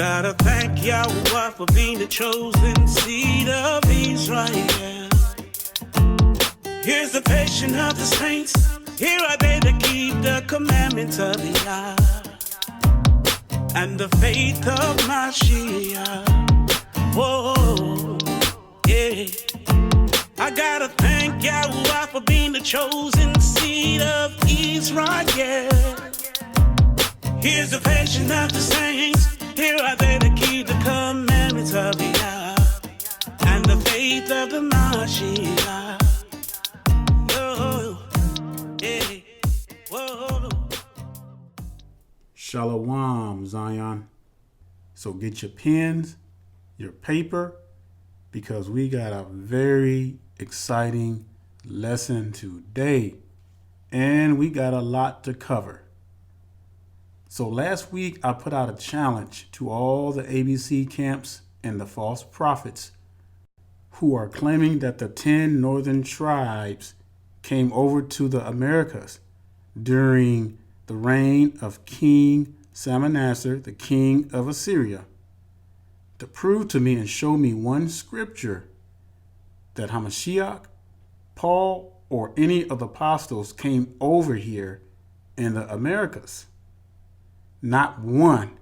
Gotta thank Yahudah for being the chosen seed of Israel. Here's the patience of the saints. Here are they that keep the commandments of the Yah and the faith of Mashiach. Whoa, yeah. I gotta thank Yahudah for being the chosen seed of Israel. Here's the patience of the saints. Here are they that keep the commandments of the Yah and the faith of the Mashiach. Shalom, Zion. So get your pens, your paper, because we got a very exciting lesson today, and we got a lot to cover. So last week I put out a challenge to all the ABC camps and the false prophets who are claiming that the 10 northern tribes came over to the Americas during the reign of King Shalmaneser, the king of Assyria, to prove to me and show me one scripture that Hamashiach, Paul, or any of the apostles came over here in the Americas. Not one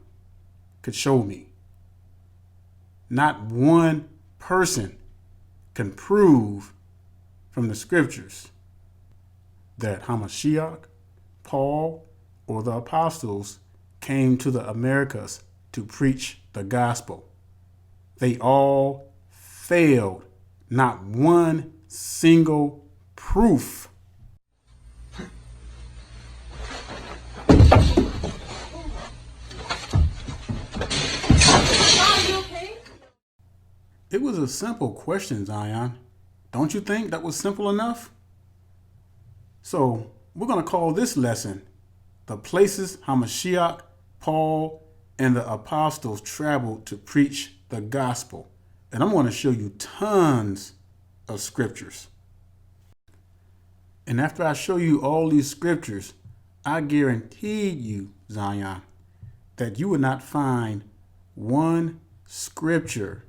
could show me. Not one person can prove from the scriptures that Hamashiach, Paul, or the apostles came to the Americas to preach the gospel. They all failed. Not one single proof. It was a simple question, Zion. Don't you think that was simple enough? So we're going to call this lesson the places Hamashiach, Paul, and the apostles traveled to preach the gospel. And I'm going to show you tons of scriptures. And after I show you all these scriptures, I guarantee you, Zion, that you will not find one scripture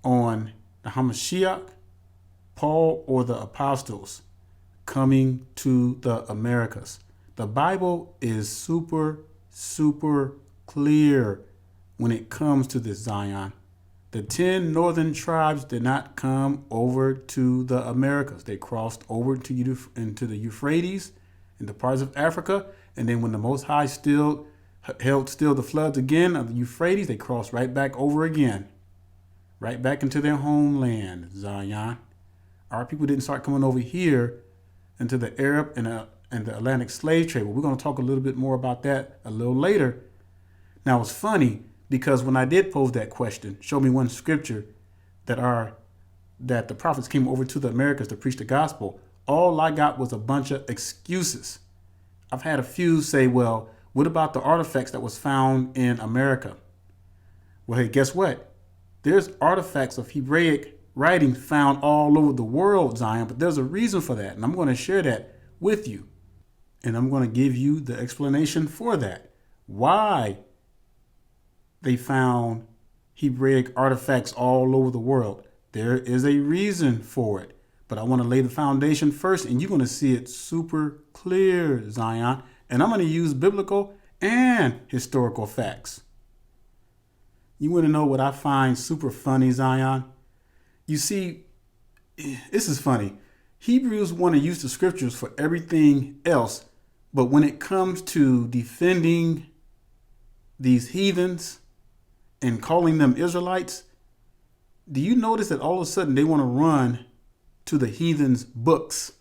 on the Hamashiach, Paul, or the apostles coming to the Americas. The Bible is super clear when it comes to this, Zion. The 10 northern tribes did not come over to the Americas. They crossed over into the Euphrates, into parts of Africa, and then when the Most High held still the floods again of the Euphrates, they crossed right back over again. Right back into their homeland, Zion. Our people didn't start coming over here into the Arab and the Atlantic slave trade. But we're going to talk a little bit more about that a little later. Now, it's funny because when I did pose that question, show me one scripture that the prophets came over to the Americas to preach the gospel, all I got was a bunch of excuses. I've had a few say, well, what about the artifacts that was found in America? Well, hey, guess what? There's artifacts of Hebraic writing found all over the world, Zion, but there's a reason for that, and I'm going to share that with you. And I'm going to give you the explanation for that. Why they found Hebraic artifacts all over the world. There is a reason for it, but I want to lay the foundation first, and you're going to see it super clear, Zion, and I'm going to use biblical and historical facts. You want to know what I find super funny, Zion? You see, this is funny. Hebrews want to use the scriptures for everything else, but when it comes to defending these heathens and calling them Israelites, do you notice that all of a sudden they want to run to the heathens' books?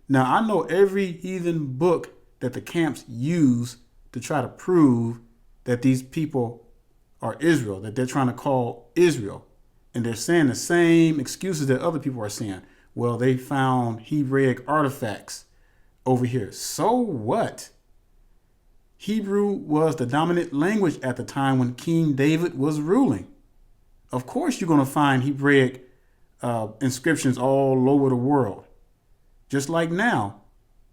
Now, I know every heathen book that the camps use to try to prove that these people are Israel, that they're trying to call Israel. And they're saying the same excuses that other people are saying. Well, they found Hebraic artifacts over here. So what? Hebrew was the dominant language at the time when King David was ruling. Of course, you're going to find Hebraic inscriptions all over the world. Just like now,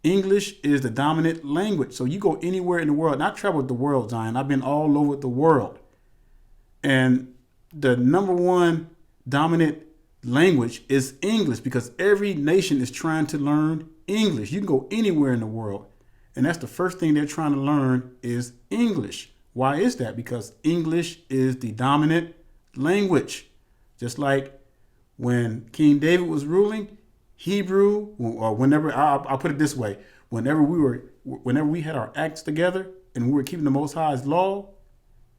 English is the dominant language. So you go anywhere in the world, and I traveled the world, Zion. I've been all over the world. And the number one dominant language is English because every nation is trying to learn English. You can go anywhere in the world, and that's the first thing they're trying to learn is English. Why is that? Because English is the dominant language. Just like when King David was ruling, Hebrew, or whenever, I'll put it this way, whenever we had our acts together and we were keeping the Most High's law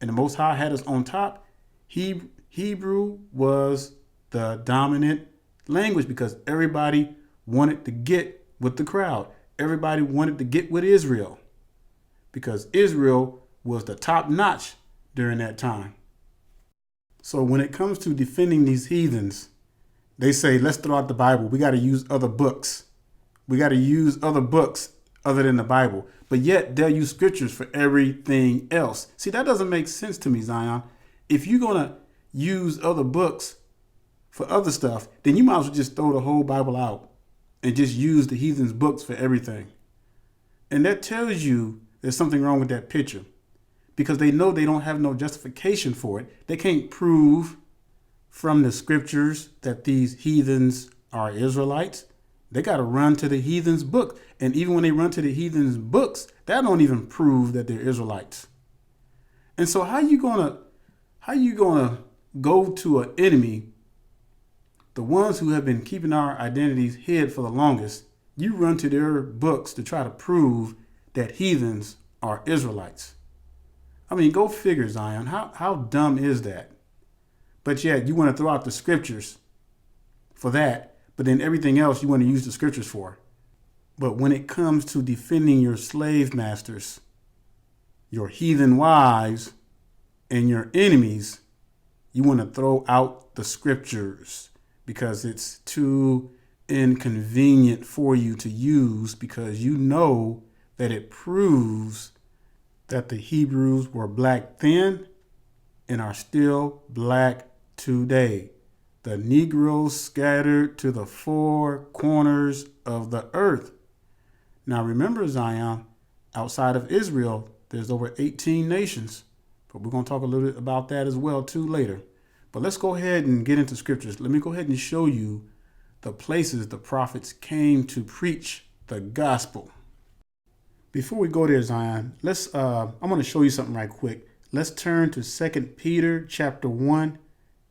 and the Most High had us on top, Hebrew was the dominant language because everybody wanted to get with the crowd. Everybody wanted to get with Israel because Israel was the top notch during that time. So when it comes to defending these heathens, they say, let's throw out the Bible. We got to use other books. We got to use other books other than the Bible. But yet they'll use scriptures for everything else. See, that doesn't make sense to me, Zion. If you're going to use other books for other stuff, then you might as well just throw the whole Bible out and just use the heathens' books for everything. And that tells you there's something wrong with that picture because they know they don't have no justification for it. They can't prove from the scriptures that these heathens are Israelites. They got to run to the heathens' book. And even when they run to the heathens' books, that don't even prove that they're Israelites. And so how you gonna go to an enemy, the ones who have been keeping our identities hid for the longest, you run to their books to try to prove that heathens are Israelites. I mean, go figure, Zion. How dumb is that? But yet you want to throw out the scriptures for that, but then everything else you want to use the scriptures for. But when it comes to defending your slave masters, your heathen wives, and your enemies, you want to throw out the scriptures because it's too inconvenient for you to use because you know that it proves that the Hebrews were black then and are still black today. The Negroes scattered to the four corners of the earth. Now remember, Zion, outside of Israel, there's over 18 nations. But we're going to talk a little bit about that as well, too, later. But let's go ahead and get into scriptures. Let me go ahead and show you the places the prophets came to preach the gospel. Before we go there, Zion, I'm going to show you something right quick. Let's turn to 2 Peter chapter 1,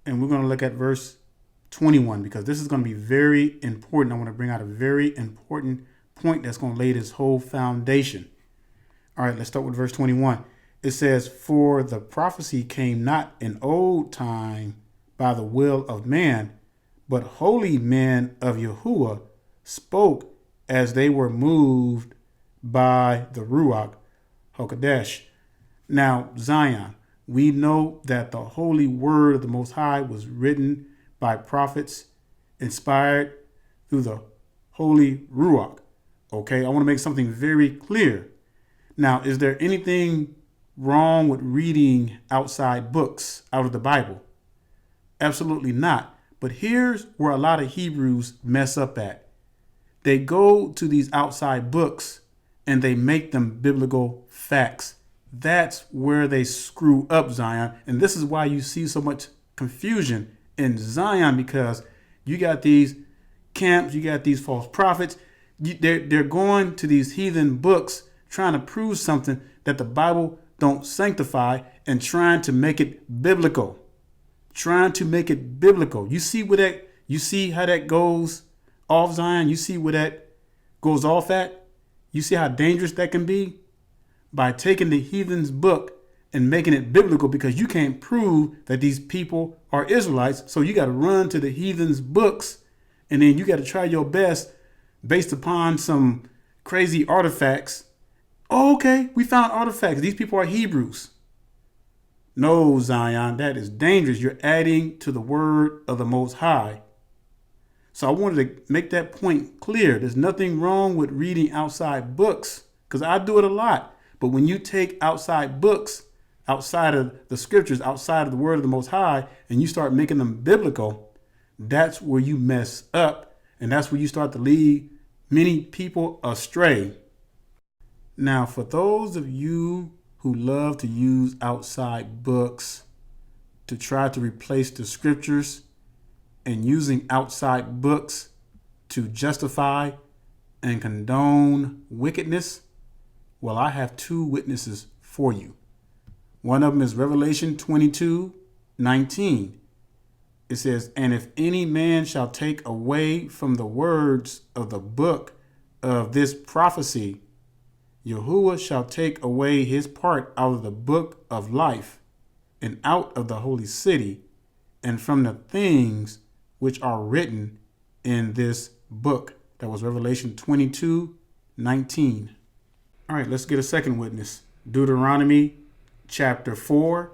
and we're going to look at verse 21, because this is going to be very important. I want to bring out a very important point that's going to lay this whole foundation. All right, let's start with verse 21. It says, "For the prophecy came not in old time by the will of man, but holy men of Yahudah spoke as they were moved by the Ruach HaKodesh." Now, Zion, we know that the holy word of the Most High was written by prophets, inspired through the holy Ruach. Okay, I want to make something very clear. Now, is there anything wrong with reading outside books out of the Bible? Absolutely not. But here's where a lot of Hebrews mess up at. They go to these outside books and they make them biblical facts. That's where they screw up, Zion. And this is why you see so much confusion in Zion, because you got these camps, you got these false prophets. They're going to these heathen books trying to prove something that the Bible don't sanctify and trying to make it biblical. Trying to make it biblical. You see how that goes off, Zion? You see where that goes off at? You see how dangerous that can be? By taking the heathen's book and making it biblical, because you can't prove that these people are Israelites. So you got to run to the heathen's books, and then you got to try your best based upon some crazy artifacts. Oh, okay, we found artifacts. These people are Hebrews. No, Zion, that is dangerous. You're adding to the word of the Most High. So I wanted to make that point clear. There's nothing wrong with reading outside books, because I do it a lot. But when you take outside books, outside of the scriptures, outside of the word of the Most High, and you start making them biblical, that's where you mess up. And that's where you start to lead many people astray. Now, for those of you who love to use outside books to try to replace the scriptures and using outside books to justify and condone wickedness, well, I have two witnesses for you. One of them is Revelation 22:19. It says, "And if any man shall take away from the words of the book of this prophecy, Yahudah shall take away his part out of the book of life and out of the holy city and from the things which are written in this book." That was Revelation 22:19. All right, let's get a second witness. Deuteronomy chapter 4,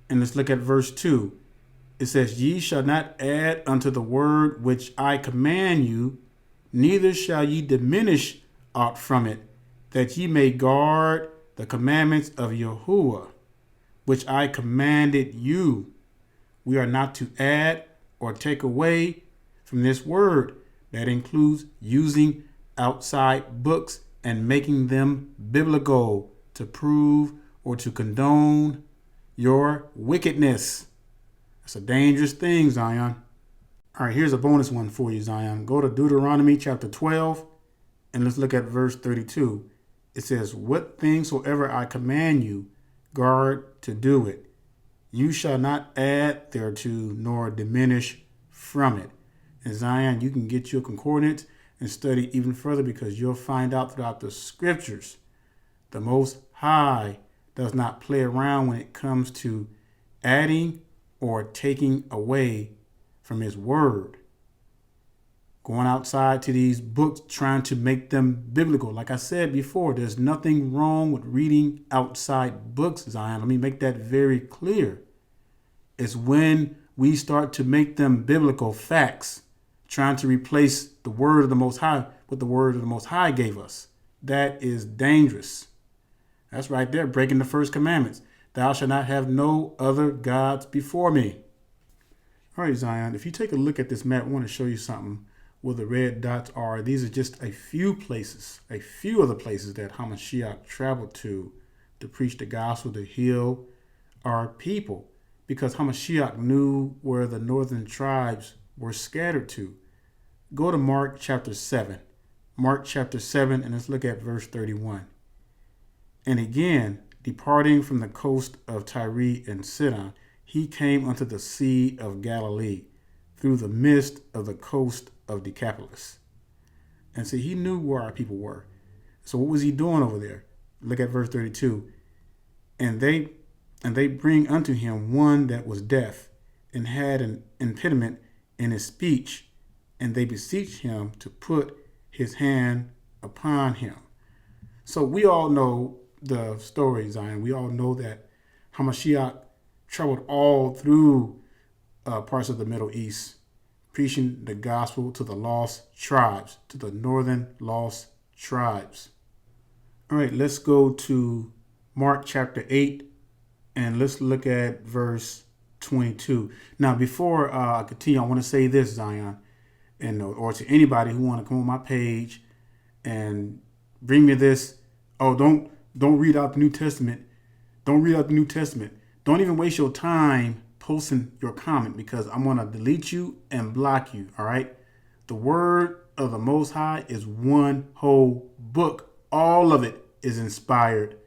and let's look at verse 2. It says, "Ye shall not add unto the word which I command you, neither shall ye diminish aught from it, that ye may guard the commandments of Yahudah, which I commanded you." We are not to add or take away from this word. That includes using outside books and making them biblical to prove or to condone your wickedness. It's a dangerous thing, Zion. All right, here's a bonus one for you, Zion. Go to Deuteronomy chapter 12, and let's look at verse 32. It says, "What things soever I command you, guard to do it. You shall not add thereto, nor diminish from it." And Zion, you can get your concordance and study even further, because you'll find out throughout the scriptures, the Most High does not play around when it comes to adding or taking away from his word. Going outside to these books, trying to make them biblical. Like I said before, there's nothing wrong with reading outside books, Zion. Let me make that very clear. It's when we start to make them biblical facts, trying to replace the word of the Most High with the word of the Most High gave us. That is dangerous. That's right there, breaking the first commandments. "Thou shalt not have no other gods before me." All right, Zion, if you take a look at this map, I want to show you something where the red dots are. These are just a few places, a few of the places that Hamashiach traveled to preach the gospel, to heal our people, because Hamashiach knew where the northern tribes were scattered to. Go to Mark chapter 7. Mark chapter 7, and let's look at verse 31. "And again, departing from the coast of Tyre and Sidon, he came unto the sea of Galilee, through the midst of the coast of Decapolis." And see, he knew where our people were. So what was he doing over there? Look at verse 32. And they bring unto him one that was deaf, and had an impediment in his speech, and they beseech him to put his hand upon him. So we all know the story, Zion. We all know that Hamashiach traveled all through parts of the Middle East, preaching the gospel to the lost tribes, to the northern lost tribes. All right, let's go to Mark chapter 8, and let's look at verse 22. Now, before I continue, I want to say this, Zion, and or to anybody who want to come on my page and bring me this. Oh, don't read out the New Testament. Don't read out the New Testament. Don't even waste your time posting your comment, because I'm going to delete you and block you. All right. The word of the Most High is one whole book. All of it is inspired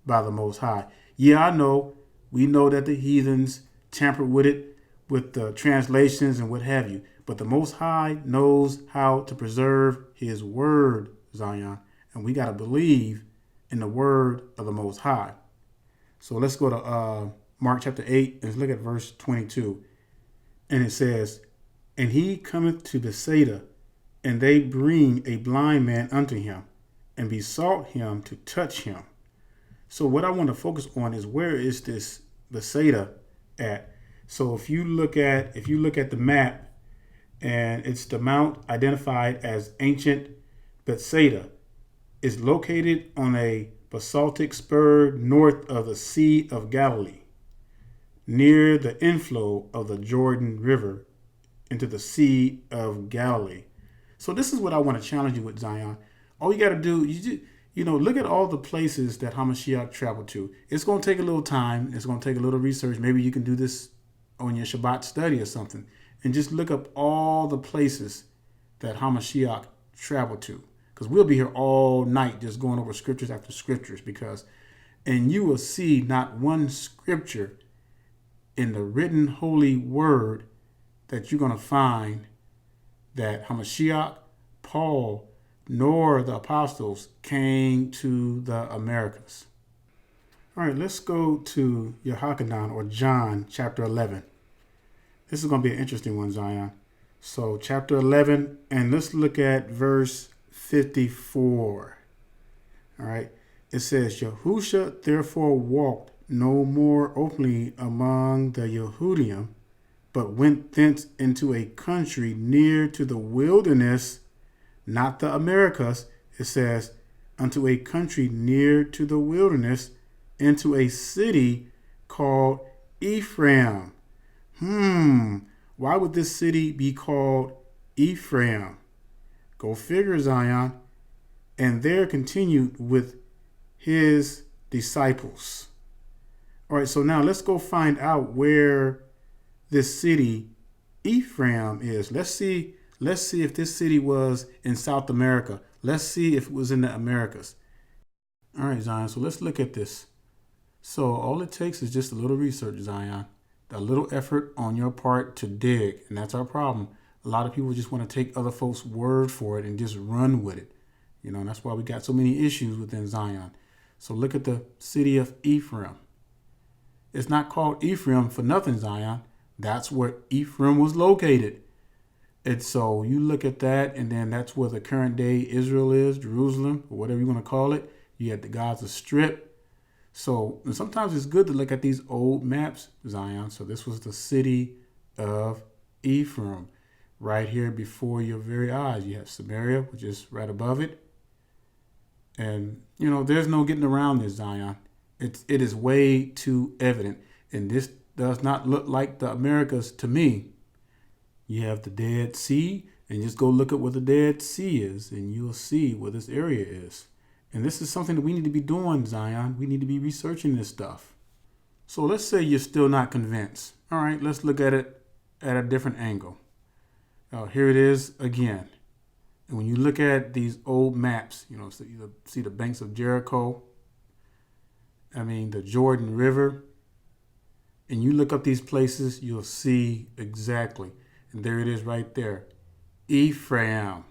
by the Most High. Yeah, I know. We know that the heathens tampered with it, with the translations and what have you. But the Most High knows how to preserve his word, Zion. And we got to believe in the word of the Most High. So let's go to Mark chapter 8, and let's look at verse 22. And it says, "And he cometh to Bethsaida, and they bring a blind man unto him, and besought him to touch him." So what I want to focus on is, where is this Bethsaida at? So if you look at the map, and it's the mount identified as ancient Bethsaida, is located on a basaltic spur north of the Sea of Galilee, near the inflow of the Jordan River into the Sea of Galilee. So this is what I want to challenge you with, Zion. All you got to do, look at all the places that Hamashiach traveled to. It's going to take a little time. It's going to take a little research. Maybe you can do this on your Shabbat study or something. And just look up all the places that Hamashiach traveled to. Because we'll be here all night just going over scriptures after scriptures. And you will see not one scripture in the written holy word that you're going to find that Hamashiach, Paul, nor the apostles came to the Americas. All right, let's go to Yehochanan, or John, chapter 11. This is going to be an interesting one, Zion. So chapter 11, and let's look at verse 54. All right, it says, Yahusha therefore walked no more openly among the Yehudim, but went thence into a country near to the wilderness, not the Americas. It says, unto a country near to the wilderness, into a city called Ephraim. Why would this city be called Ephraim? Go figure, Zion. And there continued with his disciples. All right, so now let's go find out where this city Ephraim is. Let's see if this city was in South America. Let's see if it was in the Americas. All right, Zion, so let's look at this. So all it takes is just a little research, Zion. A little effort on your part to dig, and that's our problem. A lot of people just want to take other folks' word for it and just run with it. And that's why we got so many issues within Zion. So look at the city of Ephraim. It's not called Ephraim for nothing, Zion. That's where Ephraim was located. And so you look at that, and then that's where the current day Israel is, Jerusalem, or whatever you want to call it. You had the Gaza Strip. So sometimes it's good to look at these old maps, Zion. So this was the city of Ephraim right here before your very eyes. You have Samaria, which is right above it. And, there's no getting around this, Zion. It is way too evident. And this does not look like the Americas to me. You have the Dead Sea, and just go look at where the Dead Sea is, and you'll see where this area is. And this is something that we need to be doing, Zion. We need to be researching this stuff. So let's say you're still not convinced. All right, let's look at it at a different angle. Here it is again. And when you look at these old maps, so you see the banks of Jericho, the Jordan River, and you look up these places, you'll see exactly. And there it is right there. Ephraim,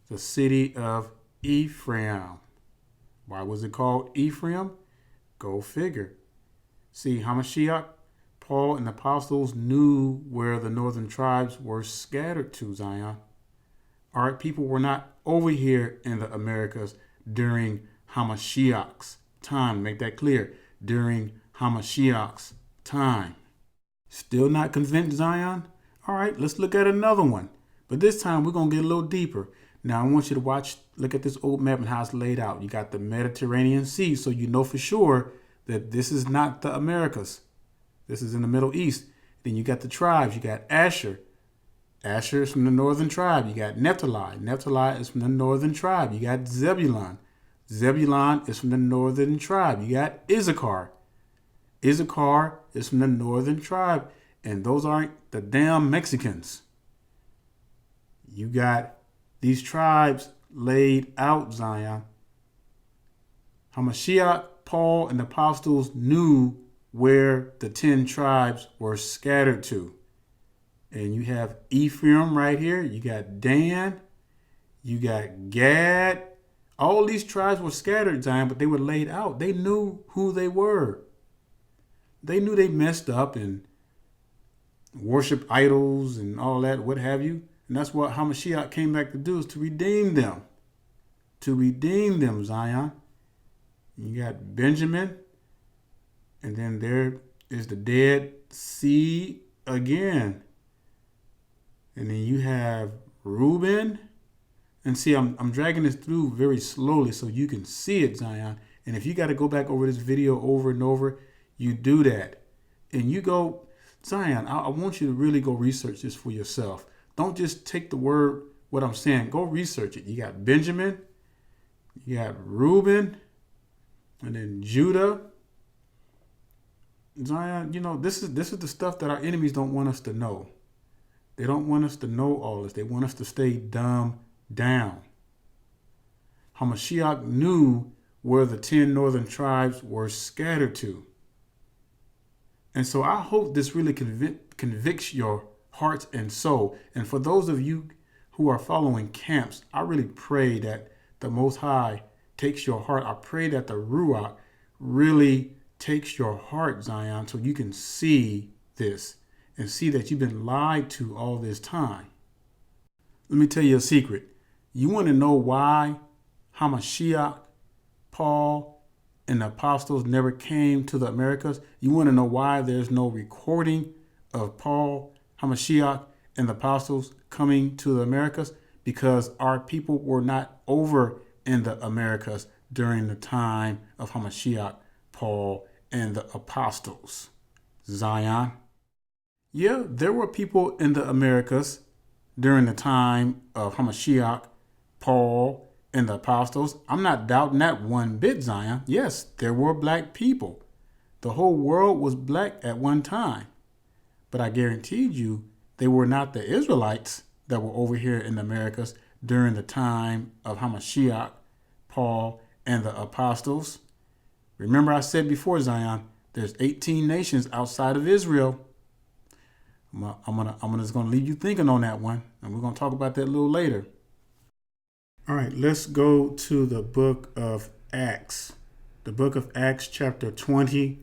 the city of Ephraim. Why was it called Ephraim? Go figure. See, Hamashiach, Paul, and the apostles knew where the northern tribes were scattered to, Zion. All right, people were not over here in the Americas during Hamashiach's time. Make that clear. During Hamashiach's time. Still not convinced, Zion? All right, let's look at another one. But this time we're going to get a little deeper. Now, I want you to look at this old map and how it's laid out. You got the Mediterranean Sea, so you know for sure that this is not the Americas. This is in the Middle East. Then you got the tribes. You got Ashshur. Ashshur is from the northern tribe. You got Naphtali. Naphtali is from the northern tribe. You got Zebulun. Zebulun is from the northern tribe. You got Issachar. Issachar is from the northern tribe. And those aren't the damn Mexicans. You got these tribes laid out, Zion. Hamashiach, Paul, and the apostles knew where the 10 tribes were scattered to. And you have Ephraim right here. You got Dan. You got Gad. All these tribes were scattered, Zion, but they were laid out. They knew who they were. They knew they messed up and worship idols and all that, what have you. And that's what Hamashiach came back to do, is to redeem them. To redeem them, Zion. You got Benjamin. And then there is the Dead Sea again. And then you have Reuben. And see, I'm dragging this through very slowly so you can see it, Zion. And if you got to go back over this video over and over, you do that. And you go, Zion, I want you to really go research this for yourself. Don't just take the word what I'm saying. Go research it. You got Benjamin, you got Reuben, and then Judah. Zion, this is the stuff that our enemies don't want us to know. They don't want us to know all this. They want us to stay dumb down. Hamashiach knew where the 10 northern tribes were scattered to. And so I hope this really convicts your hearts and soul. And for those of you who are following camps, I really pray that the Most High takes your heart. I pray that the Ruach really takes your heart, Zion, so you can see this and see that you've been lied to all this time. Let me tell you a secret. You want to know why Hamashiach, Paul, and the apostles never came to the Americas? You want to know why there's no recording of Paul, Hamashiach, and the apostles coming to the Americas? Because our people were not over in the Americas during the time of Hamashiach, Paul, and the apostles. Zion. Yeah, there were people in the Americas during the time of Hamashiach, Paul, and the apostles. I'm not doubting that one bit, Zion. Yes, there were black people. The whole world was black at one time. But I guaranteed you they were not the Israelites that were over here in the Americas during the time of Hamashiach, Paul, and the apostles. Remember I said before, Zion, there's 18 nations outside of Israel. I'm just going to leave you thinking on that one, and we're going to talk about that a little later. All right, let's go to the book of Acts. The book of Acts, chapter 20,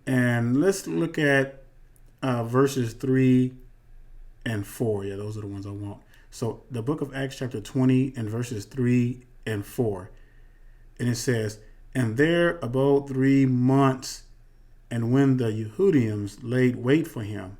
and let's look at verses 3 and 4. Yeah, those are the ones I want. So the book of Acts, chapter 20, and verses 3 and 4. And it says, "And there abode 3 months, and when the Yahudians laid wait for him,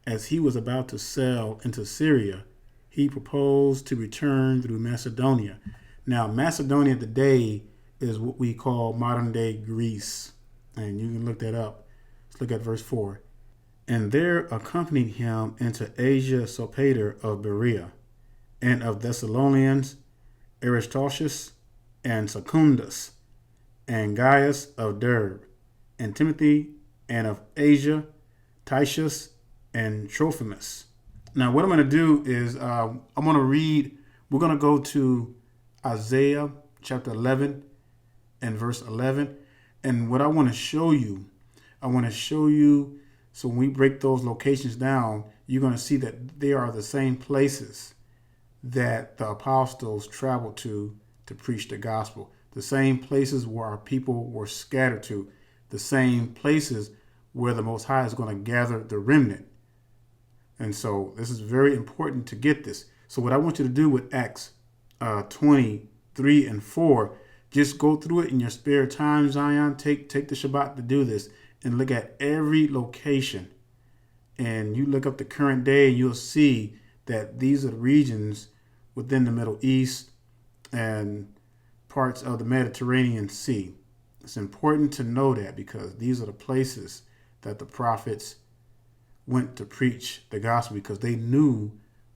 as he was about to sail into Syria, he proposed to return through Macedonia." Now, Macedonia today is what we call modern-day Greece. And you can look that up. Let's look at verse 4. "And there accompanied him into Asia Sopater of Berea, and of Thessalonians, Aristarchus, and Secundus, and Gaius of Derbe, and Timothy, and of Asia, Titius, and Trophimus." Now, what I'm going to do is I'm going to read, we're going to go to Isaiah chapter 11 and verse 11. And what I want to show you, so when we break those locations down, you're going to see that they are the same places that the apostles traveled to preach the gospel, the same places where our people were scattered to, the same places where the Most High is going to gather the remnant. And so this is very important to get this. So what I want you to do with Acts 23 and 4, just go through it in your spare time, Zion. Take the Shabbat to do this and look at every location. And you look up the current day and you'll see that these are the regions within the Middle East and parts of the Mediterranean Sea. It's important to know that because these are the places that the prophets went to preach the gospel, because they knew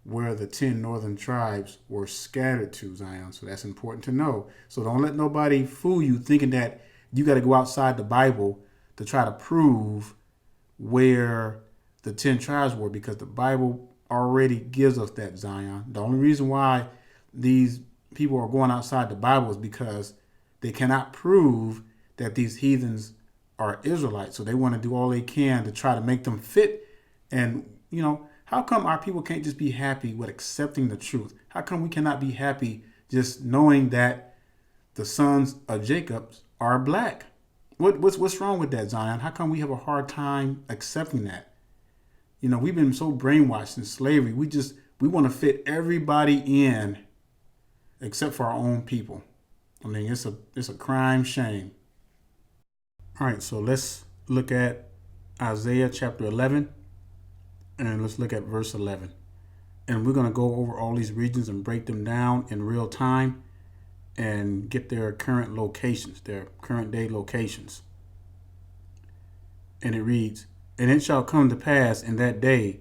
where the 10 northern tribes were scattered to, Zion. So that's important to know. So don't let nobody fool you thinking that you got to go outside the Bible to try to prove where the 10 tribes were, because the Bible already gives us that, Zion. The only reason why these people are going outside the Bible is because they cannot prove that these heathens are Israelites. So they want to do all they can to try to make them fit. And, how come our people can't just be happy with accepting the truth? How come we cannot be happy just knowing that the sons of Jacob are black? What's wrong with that, Zion? How come we have a hard time accepting that? We've been so brainwashed in slavery. We want to fit everybody in except for our own people. I mean, it's a crime shame. All right, so let's look at Isaiah chapter 11. And let's look at verse 11. And we're going to go over all these regions and break them down in real time and get their current locations, their current day locations. And it reads, "And it shall come to pass in that day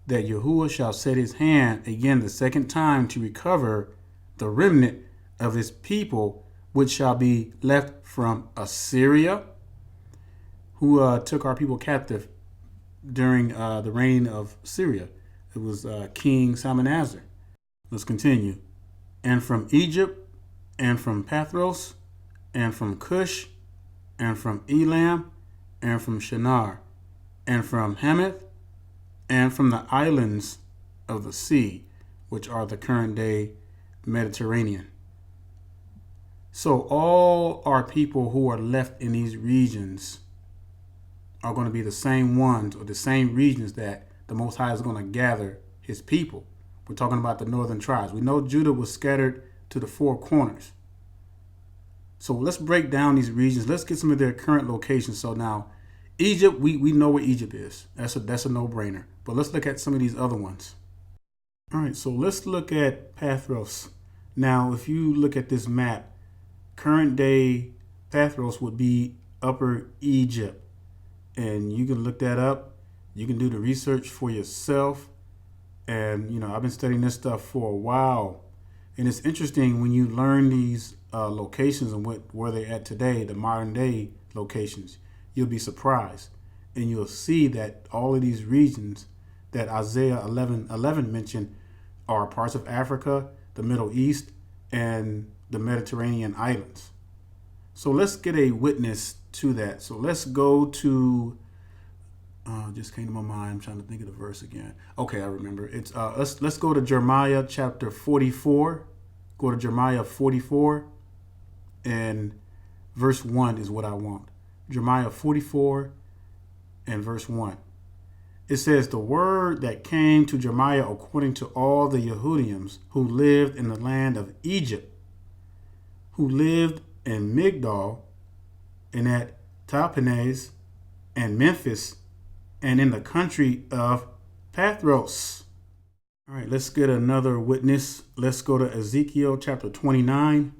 that Yahudah shall set his hand again the second time to recover the remnant of his people, which shall be left from Assyria, who took our people captive during the reign of Syria. It was King Shalmaneser. Let's continue. And from Egypt, and from Pathroc, and from Kush, and from Eylam, and from Shin'ar, and from Hamath, and from the islands of the sea, which are the current day Mediterranean. So all our people who are left in these regions are going to be the same ones, or the same regions that the Most High is going to gather his people. We're talking about the northern tribes. We know Judah was scattered to the four corners. So let's break down these regions. Let's get some of their current locations. So now, Egypt, we know where Egypt is. That's a no-brainer. But let's look at some of these other ones. All right, so let's look at Pathroc. Now, if you look at this map, current day Pathroc would be Upper Egypt. And you can look that up. You can do the research for yourself. And, you know, I've been studying this stuff for a while. And it's interesting when you learn these locations and where they're at today, the modern day locations, you'll be surprised. And you'll see that all of these regions that Isaiah 11:11 mentioned are parts of Africa, the Middle East, and the Mediterranean islands. So let's get a witness to that. So let's go to, just came to my mind. I'm trying to think of the verse again. Okay, I remember. It's let's go to Jeremiah chapter 44. Go to Jeremiah 44, and verse 1 is what I want. Jeremiah 44 and verse 1. It says, the word that came to Jeremiah according to all the Yahudians who lived in the land of Egypt, who lived in Migdol, and at Tahpanhes, and Memphis, and in the country of Pathroc. All right, let's get another witness. Let's go to Ezekiel chapter 29.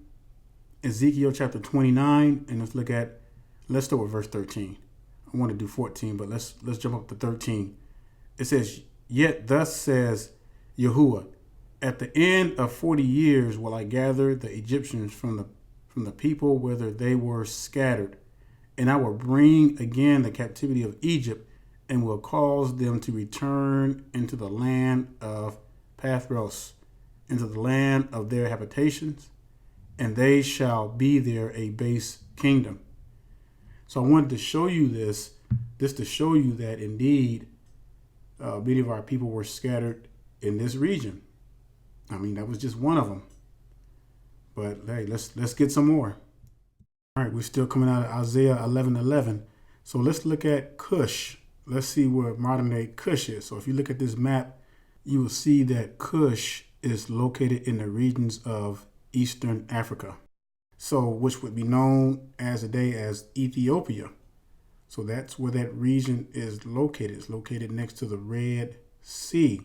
Ezekiel chapter 29, and let's start with verse 13. I want to do 14, but let's jump up to 13. It says, yet thus says Yahudah, at the end of 40 years will I gather the Egyptians from the people whither they were scattered, and I will bring again the captivity of Egypt, and will cause them to return into the land of Pathroc, into the land of their habitations, and they shall be there a base kingdom. So I wanted to show you this to show you that indeed many of our people were scattered in this region. I mean, that was just one of them. But hey, let's get some more. All right, we're still coming out of Isaiah 11:11. So let's look at Kush. Let's see where modern day Kush is. So if you look at this map, you will see that Kush is located in the regions of Eastern Africa. So which would be known as today as Ethiopia. So that's where that region is located. It's located next to the Red Sea.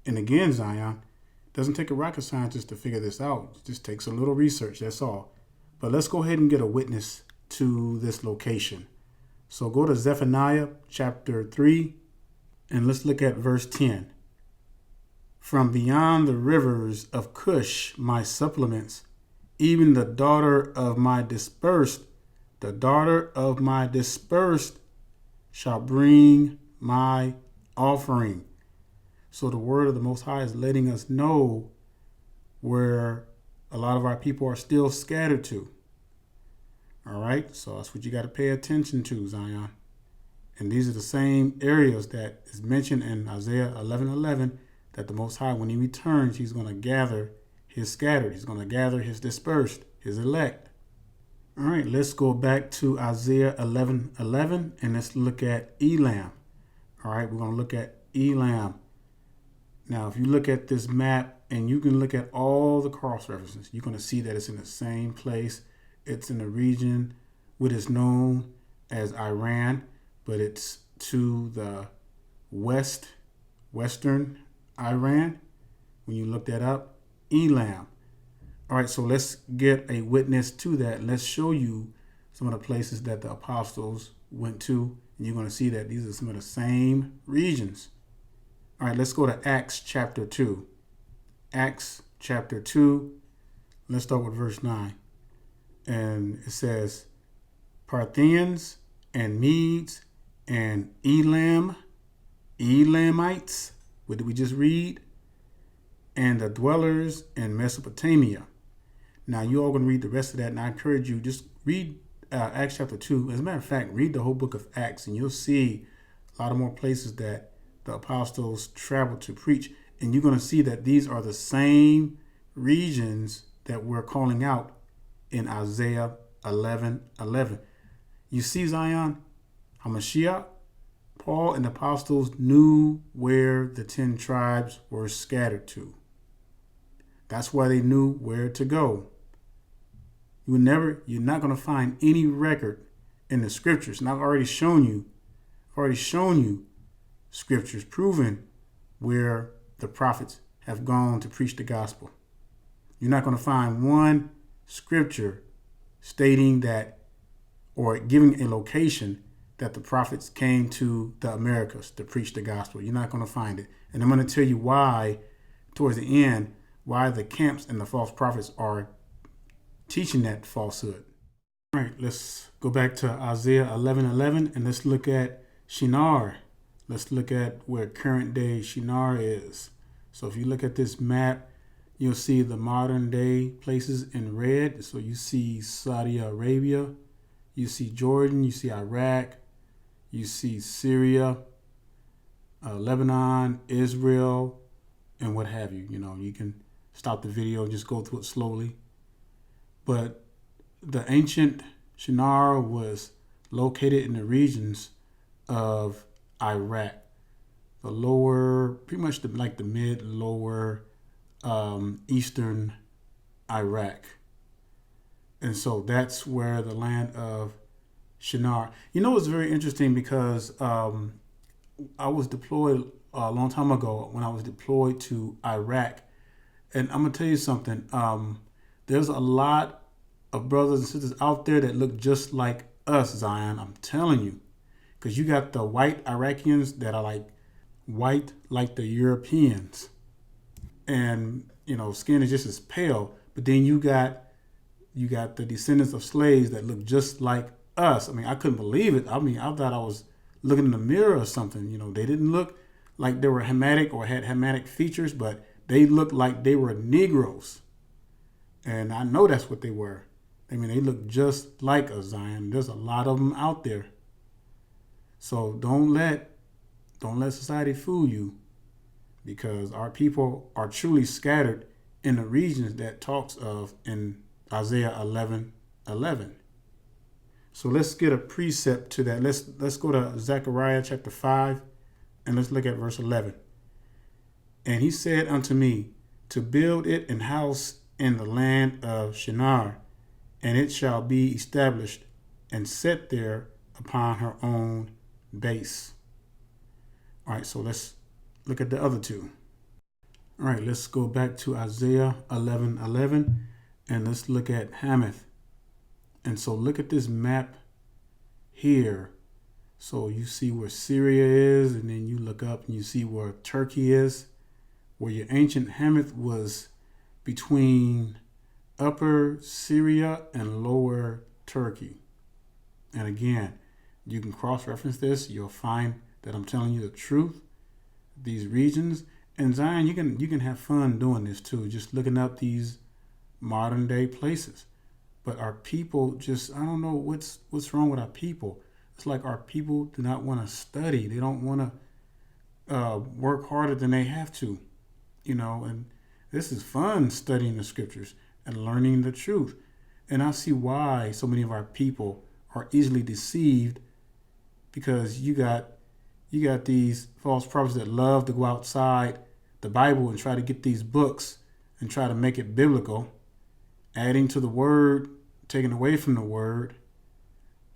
And again, Zion, doesn't take a rocket scientist to figure this out. It just takes a little research, that's all. But let's go ahead and get a witness to this location. So go to Zephaniah chapter 3, and let's look at verse 10. From beyond the rivers of Kush, my supplements, even the daughter of my dispersed, shall bring my offering. So the word of the Most High is letting us know where a lot of our people are still scattered to. All right, so that's what you got to pay attention to, Zion. And these are the same areas that is mentioned in Isaiah 11:11, that the Most High, when he returns, he's going to gather his scattered. He's going to gather his dispersed, his elect. All right, let's go back to Isaiah 11:11, and let's look at Eylam. All right, we're going to look at Eylam. Now, if you look at this map, and you can look at all the cross references, you're going to see that it's in the same place. It's in the region what is known as Iran, but it's to the western Iran. When you look that up, Eylam. All right, so let's get a witness to that. Let's show you some of the places that the apostles went to. And you're going to see that these are some of the same regions. All right, let's go to Acts chapter 2. Acts chapter 2. Let's start with verse 9. And it says, Parthians and Medes and Elamites, what did we just read? And the dwellers in Mesopotamia. Now, you all going to read the rest of that, and I encourage you, just read Acts chapter 2. As a matter of fact, read the whole book of Acts, and you'll see a lot of more places that the apostles traveled to preach. And you're going to see that these are the same regions that we're calling out in Isaiah 11:11. You see, Zion, Hamashiach, Paul and the apostles knew where the 10 tribes were scattered to. That's why they knew where to go. You're not going to find any record in the scriptures. And I've already shown you scriptures proving where the prophets have gone to preach the gospel. You're not going to find one scripture stating that or giving a location that the prophets came to the Americas to preach the gospel. You're not going to find it. And I'm going to tell you why, towards the end, why the camps and the false prophets are teaching that falsehood. All right, let's go back to Isaiah 11:11 and let's look at Shin'ar. Let's look at where current day Shin'ar is. So if you look at this map, you'll see the modern day places in red. So you see Saudi Arabia, you see Jordan, you see Iraq, you see Syria, Lebanon, Israel, and what have you. You know, you can stop the video and just go through it slowly. But the ancient Shin'ar was located in the regions of Iraq, the lower, pretty much the mid-lower eastern Iraq. And so that's where the land of Shin'ar. You know, it's very interesting because I was deployed a long time ago when I was deployed to Iraq. And I'm going to tell you something. There's a lot of brothers and sisters out there that look just like us, Zion. I'm telling you. Because you got the white Iraqians that are like white like the Europeans. And, you know, skin is just as pale. But then you got the descendants of slaves that look just like us. I mean, I couldn't believe it. I mean, I thought I was looking in the mirror or something. You know, they didn't look like they were Hamitic or had Hamitic features, but they looked like they were Negroes. And I know that's what they were. I mean, they look just like us, Zion. There's a lot of them out there. So don't let society fool you, because our people are truly scattered in the regions that talks of in Isaiah 11:11. So let's get a precept to that. Let's go to Zechariah chapter 5 and let's look at verse 11. And he said unto me, to build it an house in the land of Shin'ar, and it shall be established and set there upon her own base. All right, so let's look at the other two. All right, let's go back to Isaiah 11:11 and let's look at Hamath. And so look at this map here. So you see where Syria is, and then you look up and you see where Turkey is, where your ancient Hamath was between upper Syria and lower Turkey. And again, you can cross-reference this. You'll find that I'm telling you the truth. These regions. And Zion, you can have fun doing this too, just looking up these modern day places. But our people just, I don't know what's wrong with our people. It's like our people do not want to study. They don't want to work harder than they have to, you know. And this is fun, studying the scriptures and learning the truth. And I see why so many of our people are easily deceived, because you got these false prophets that love to go outside the Bible and try to get these books and try to make it biblical, adding to the word, taking away from the word,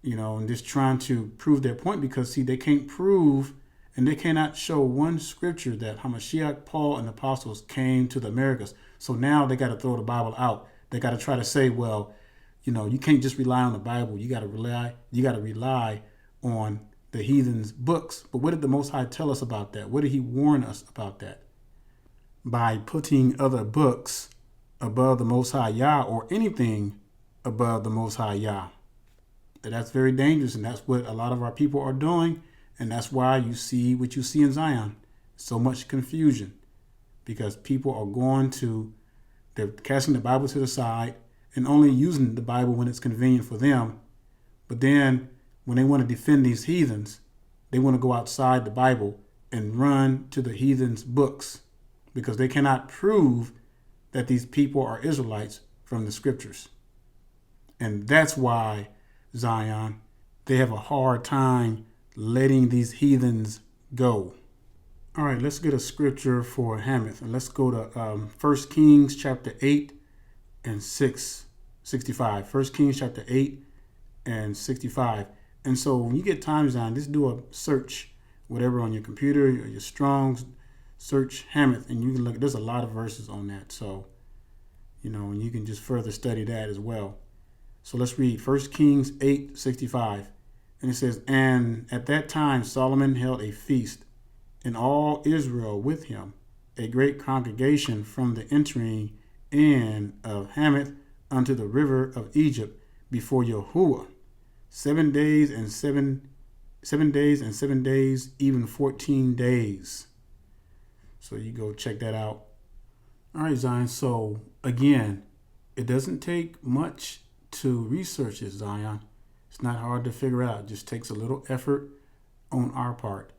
you know, and just trying to prove their point, because see, they can't prove and they cannot show one scripture that Hamashiach, Paul, and the apostles came to the Americas. So now they got to throw the Bible out. They got to try to say, well, you know, you can't just rely on the Bible. You got to rely on the heathens' books. But what did the Most High tell us about that? What did he warn us about that? By putting other books above the Most High Yah, or anything above the Most High Yah. That's very dangerous, and that's what a lot of our people are doing, and that's why you see what you see in Zion. So much confusion, because people are they're casting the Bible to the side and only using the Bible when it's convenient for them. But then when they want to defend these heathens, they want to go outside the Bible and run to the heathens' books, because they cannot prove that these people are Israelites from the scriptures. And that's why, Zion, they have a hard time letting these heathens go. All right, let's get a scripture for Hamath. And let's go to 1 Kings chapter 8 and 65. 1 Kings chapter 8 and 65. And so when you get time, Zion, just do a search, whatever, on your computer or your Strong's, search Hamath, and you can look. There's a lot of verses on that. So, and you can just further study that as well. So let's read 1 Kings 8:65. And it says, "And at that time Solomon held a feast, and all Israel with him, a great congregation from the entering in of Hamath unto the river of Egypt before Yahudah, 7 days and 7 days, even 14 days. So you go check that out. All right, Zion. So again, it doesn't take much to research this, Zion. It's not hard to figure out. It just takes a little effort on our part.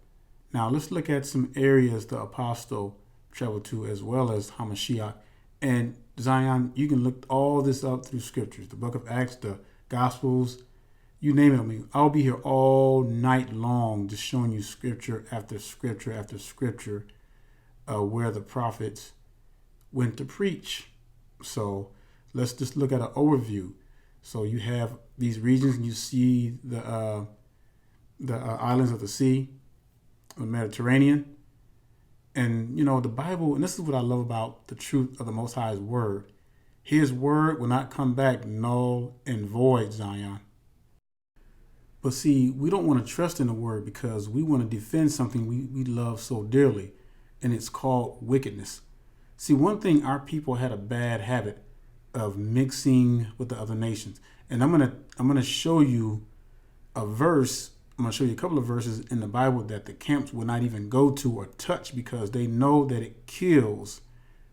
Now let's look at some areas the apostle traveled to, as well as Hamashiach. And Zion, you can look all this up through scriptures, the book of Acts, the Gospels, you name it. I mean, I'll be here all night long just showing you scripture after scripture after scripture where the prophets went to preach. So let's just look at an overview. So you have these regions, and you see the islands of the sea, the Mediterranean. And, the Bible, and this is what I love about the truth of the Most High's word. His word will not come back null and void, Zion. But see, we don't want to trust in the word because we want to defend something we love so dearly, and it's called wickedness. See, one thing, our people had a bad habit of mixing with the other nations. And I'm gonna show you a verse. I'm gonna show you a couple of verses in the Bible that the camps will not even go to or touch, because they know that it kills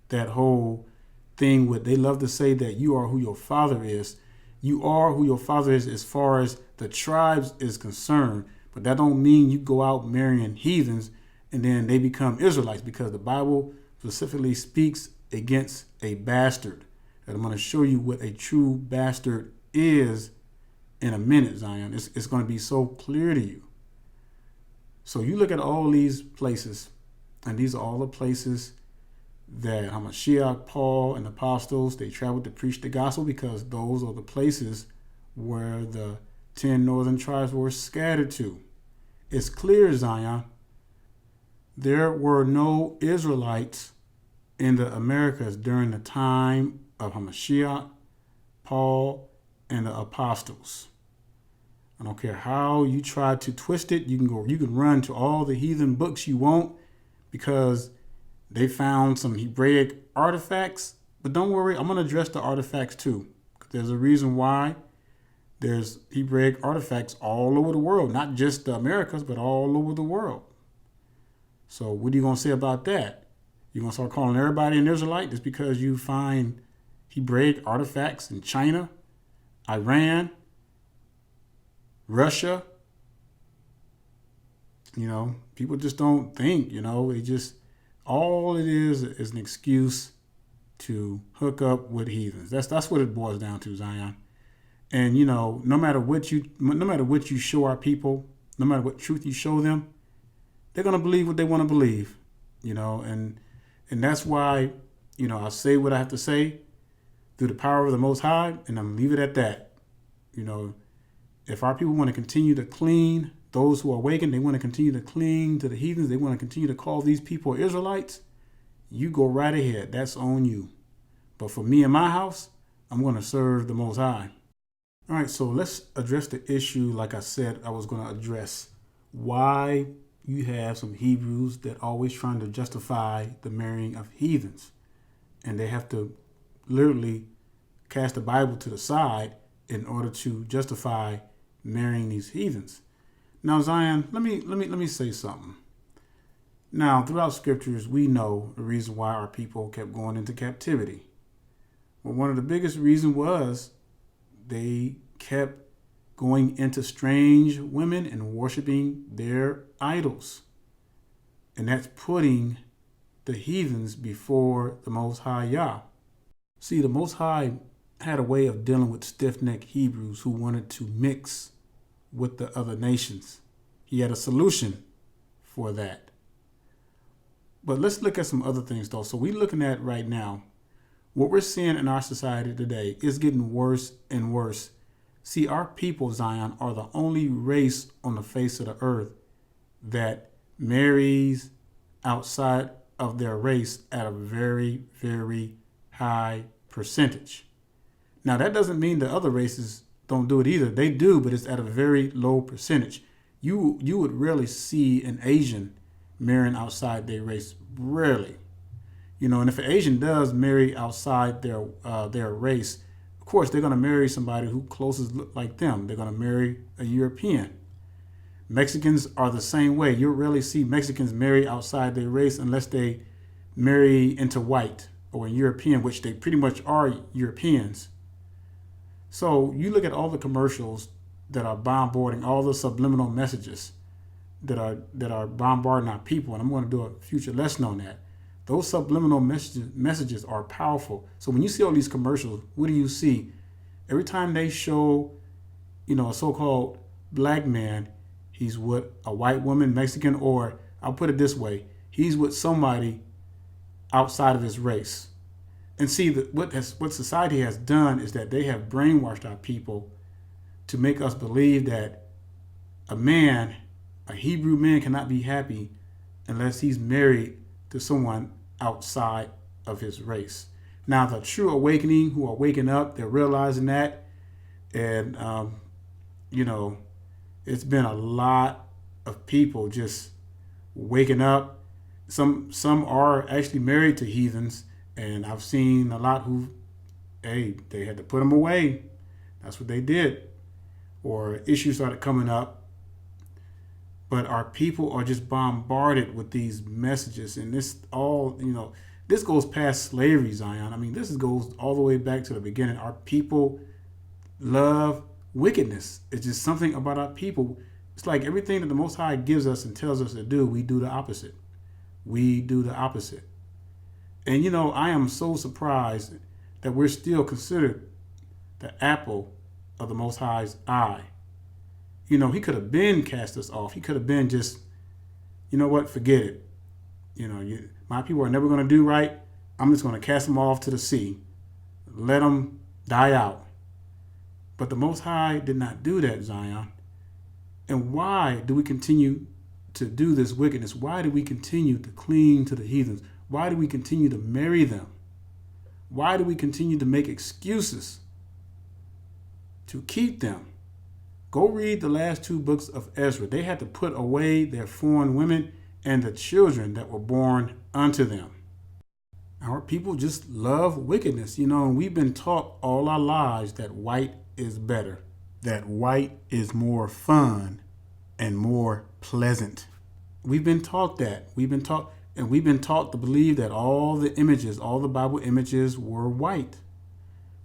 that whole thing with, they love to say that you are who your father is. You are who your father is as far as the tribes is concerned, but that don't mean you go out marrying heathens and then they become Israelites, because the Bible specifically speaks against a bastard. And I'm going to show you what a true bastard is in a minute, Zion. It's going to be so clear to you. So you look at all these places, and these are all the places that Hamashiach, Paul, and the apostles, they traveled to preach the gospel, because those are the places where the 10 northern tribes were scattered to. It's clear, Zion. There were no Israelites in the Americas during the time of Hamashiach, Paul, and the apostles. I don't care how you try to twist it. You can run to all the heathen books you want, because they found some Hebraic artifacts. But don't worry, I'm going to address the artifacts too. There's a reason why there's Hebraic artifacts all over the world, not just the Americas, but all over the world. So what are you going to say about that? You're going to start calling everybody an Israelite just because you find Hebraic artifacts in China, Iran, Russia? People just don't think, they just, all it is an excuse to hook up with heathens. That's what it boils down to, Zion. And no matter what you show our people, no matter what truth you show them, they're gonna believe what they want to believe, and that's why, I'll say what I have to say through the power of the Most High, and I'm gonna leave it at that. If our people want to continue to cling, those who are awakened, they want to continue to cling to the heathens, they want to continue to call these people Israelites, you go right ahead. That's on you. But for me and my house, I'm going to serve the Most High. All right, so let's address the issue like I said I was going to address. why you have some Hebrews that always trying to justify the marrying of heathens. And they have to literally cast the Bible to the side in order to justify marrying these heathens. Now, Zion, let me say something. Now, throughout scriptures, we know the reason why our people kept going into captivity. Well, one of the biggest reasons was they kept going into strange women and worshiping their idols. And that's putting the heathens before the Most High Yah. See, the Most High had a way of dealing with stiff-necked Hebrews who wanted to mix with the other nations. He had a solution for that. But let's look at some other things, though. So we're looking at right now, what we're seeing in our society today is getting worse and worse. See, our people, Zion, are the only race on the face of the earth that marries outside of their race at a very, very high percentage. Now, that doesn't mean the other races don't do it either. They do, but it's at a very low percentage. You would rarely see an Asian marrying outside their race. Rarely. And if an Asian does marry outside their race, of course, they're going to marry somebody who closest look like them. They're going to marry a European. Mexicans are the same way. You'll rarely see Mexicans marry outside their race unless they marry into white or European, which they pretty much are Europeans. So you look at all the commercials that are bombarding, all the subliminal messages that are bombarding our people, and I'm going to do a future lesson on that. Those subliminal messages are powerful. So when you see all these commercials, what do you see? Every time they show, a so-called black man, he's with a white woman, Mexican, or I'll put it this way, he's with somebody outside of his race. And see, what society has done is that they have brainwashed our people to make us believe that a Hebrew man cannot be happy unless he's married to someone outside of his race. Now, the true awakening who are waking up, they're realizing that. And, it's been a lot of people just waking up. Some are actually married to heathens. And I've seen a lot who, they had to put them away. That's what they did. Or issues started coming up. But our people are just bombarded with these messages. And this all, this goes past slavery, Zion. I mean, this goes all the way back to the beginning. Our people love wickedness. It's just something about our people. It's like everything that the Most High gives us and tells us to do, we do the opposite. We do the opposite. And, I am so surprised that we're still considered the apple of the Most High's eye. He could have been cast us off. He could have been just, forget it. My people are never going to do right. I'm just going to cast them off to the sea. Let them die out. But the Most High did not do that, Zion. And why do we continue to do this wickedness? Why do we continue to cling to the heathens? Why do we continue to marry them? Why do we continue to make excuses to keep them? Go read the last 2 books of Ezra. They had to put away their foreign women and the children that were born unto them. Our people just love wickedness, and we've been taught all our lives that white is better, that white is more fun and more pleasant. We've been taught that. We've been taught to believe that all the Bible images were white.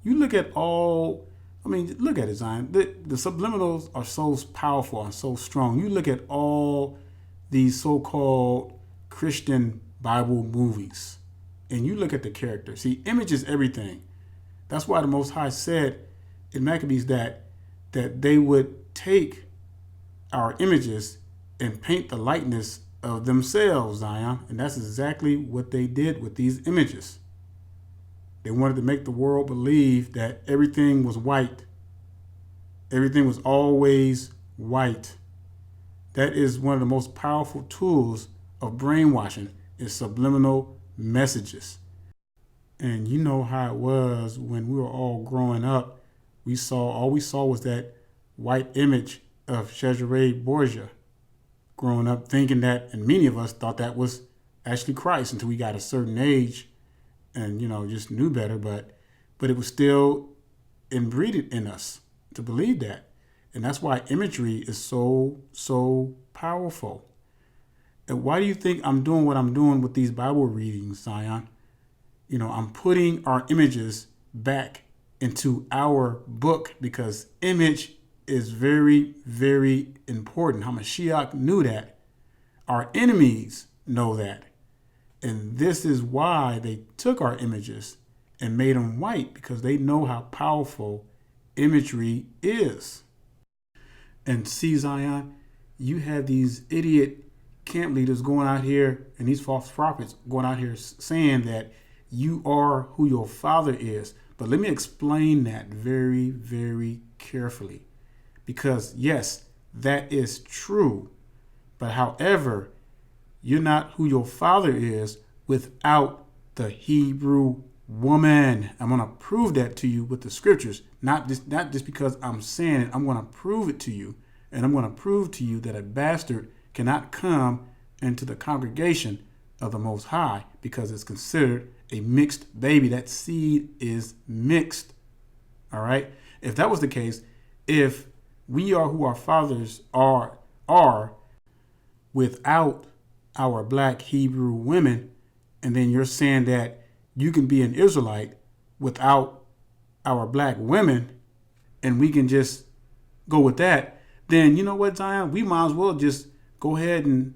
You look at look at it, Zion. The subliminals are so powerful and so strong. You look at all these so-called Christian Bible movies, and you look at the character. See, image is everything. That's why the Most High said in Maccabees that they would take our images and paint the likeness of themselves, Zion. And that's exactly what they did with these images. They wanted to make the world believe that everything was white. Everything was always white. That is one of the most powerful tools of brainwashing, is subliminal messages. And you know how it was when we were all growing up. All we saw was that white image of Cesare Borgia. growing up thinking that, and many of us thought that was actually Christ until we got a certain age and, just knew better. But it was still inbreeded in us to believe that. And that's why imagery is so, so powerful. And why do you think I'm doing what I'm doing with these Bible readings, Zion? I'm putting our images back into our book because image is very, very important. Hamashiach knew that. Our enemies know that. And this is why they took our images and made them white, because they know how powerful imagery is. And see, Zion, you have these idiot camp leaders going out here and these false prophets going out here saying that you are who your father is. But let me explain that very, very carefully. Because yes, that is true. But however, you're not who your father is without the Hebrew woman. I'm going to prove that to you with the scriptures. Not just because I'm saying it. I'm going to prove it to you. And I'm going to prove to you that a bastard cannot come into the congregation of the Most High because it's considered a mixed baby. That seed is mixed. All right. If that was the case, if we are who our fathers are without our black Hebrew women, and then you're saying that you can be an Israelite without our black women, and we can just go with that, then you know what, Zion? We might as well just go ahead and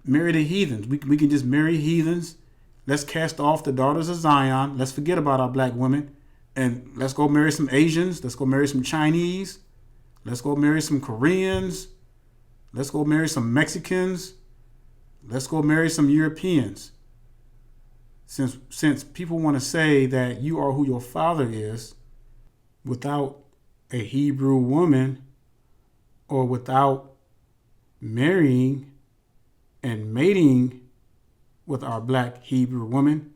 marry the heathens. We can just marry heathens. Let's cast off the daughters of Zion. Let's forget about our black women. And let's go marry some Asians. Let's go marry some Chinese. Let's go marry some Koreans. Let's go marry some Mexicans. Let's go marry some Europeans. Since people want to say that you are who your father is without a Hebrew woman or without marrying and mating with our black Hebrew woman,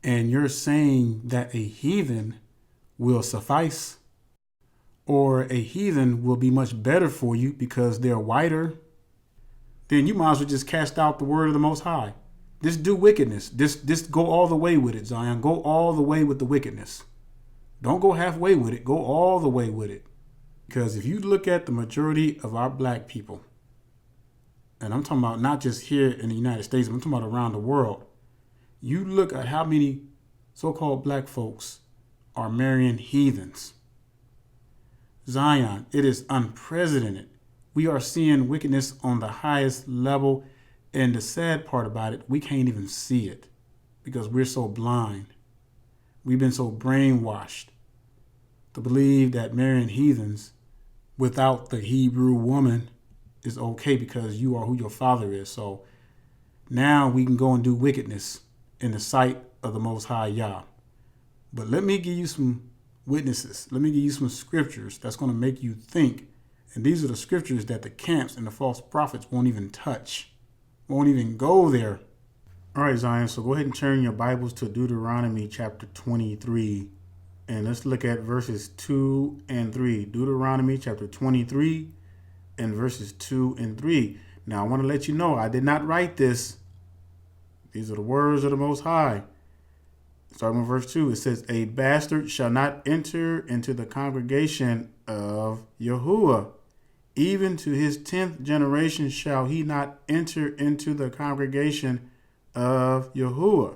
and you're saying that a heathen will suffice, or a heathen will be much better for you because they're whiter, then you might as well just cast out the word of the Most High. Just do wickedness. Just go all the way with it, Zion. Go all the way with the wickedness. Don't go halfway with it. Go all the way with it. Because if you look at the majority of our black people, and I'm talking about not just here in the United States, I'm talking about around the world, you look at how many so-called black folks are marrying heathens. Zion, it is unprecedented. We are seeing wickedness on the highest level. And the sad part about it, we can't even see it because we're so blind. We've been so brainwashed to believe that marrying heathens without the Hebrew woman is okay because you are who your father is. So now we can go and do wickedness in the sight of the Most High Yah. But let me give you some witnesses. Let me give you some scriptures that's going to make you think. And these are the scriptures that the camps and the false prophets won't even touch. Won't even go there. All right, Zion, so go ahead and turn your Bibles to Deuteronomy chapter 23. And let's look at verses 2 and 3. Deuteronomy chapter 23 and verses 2 and 3. Now, I want to let you know, I did not write this. These are the words of the Most High. Starting with verse 2, it says, "A bastard shall not enter into the congregation of Yahudah. Even to his 10th generation shall he not enter into the congregation of Yahudah.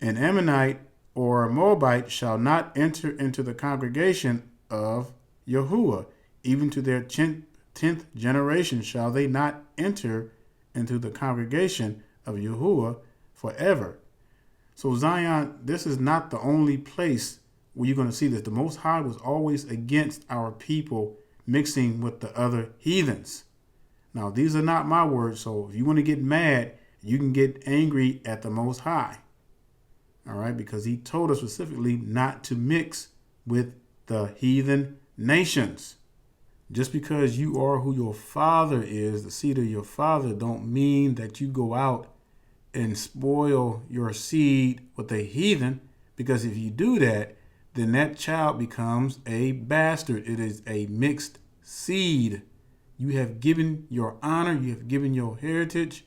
An Ammonite or a Moabite shall not enter into the congregation of Yahudah. Even to their 10th generation shall they not enter into the congregation of Yahudah forever." So Zion, this is not the only place where you're going to see this. The Most High was always against our people mixing with the other heathens. Now, these are not my words, so if you want to get mad, you can get angry at the Most High. All right, because he told us specifically not to mix with the heathen nations. Just because you are who your father is, the seed of your father, don't mean that you go out and spoil your seed with a heathen, because if you do that, then that child becomes a bastard. It is a mixed seed. You have given your honor, you have given your heritage,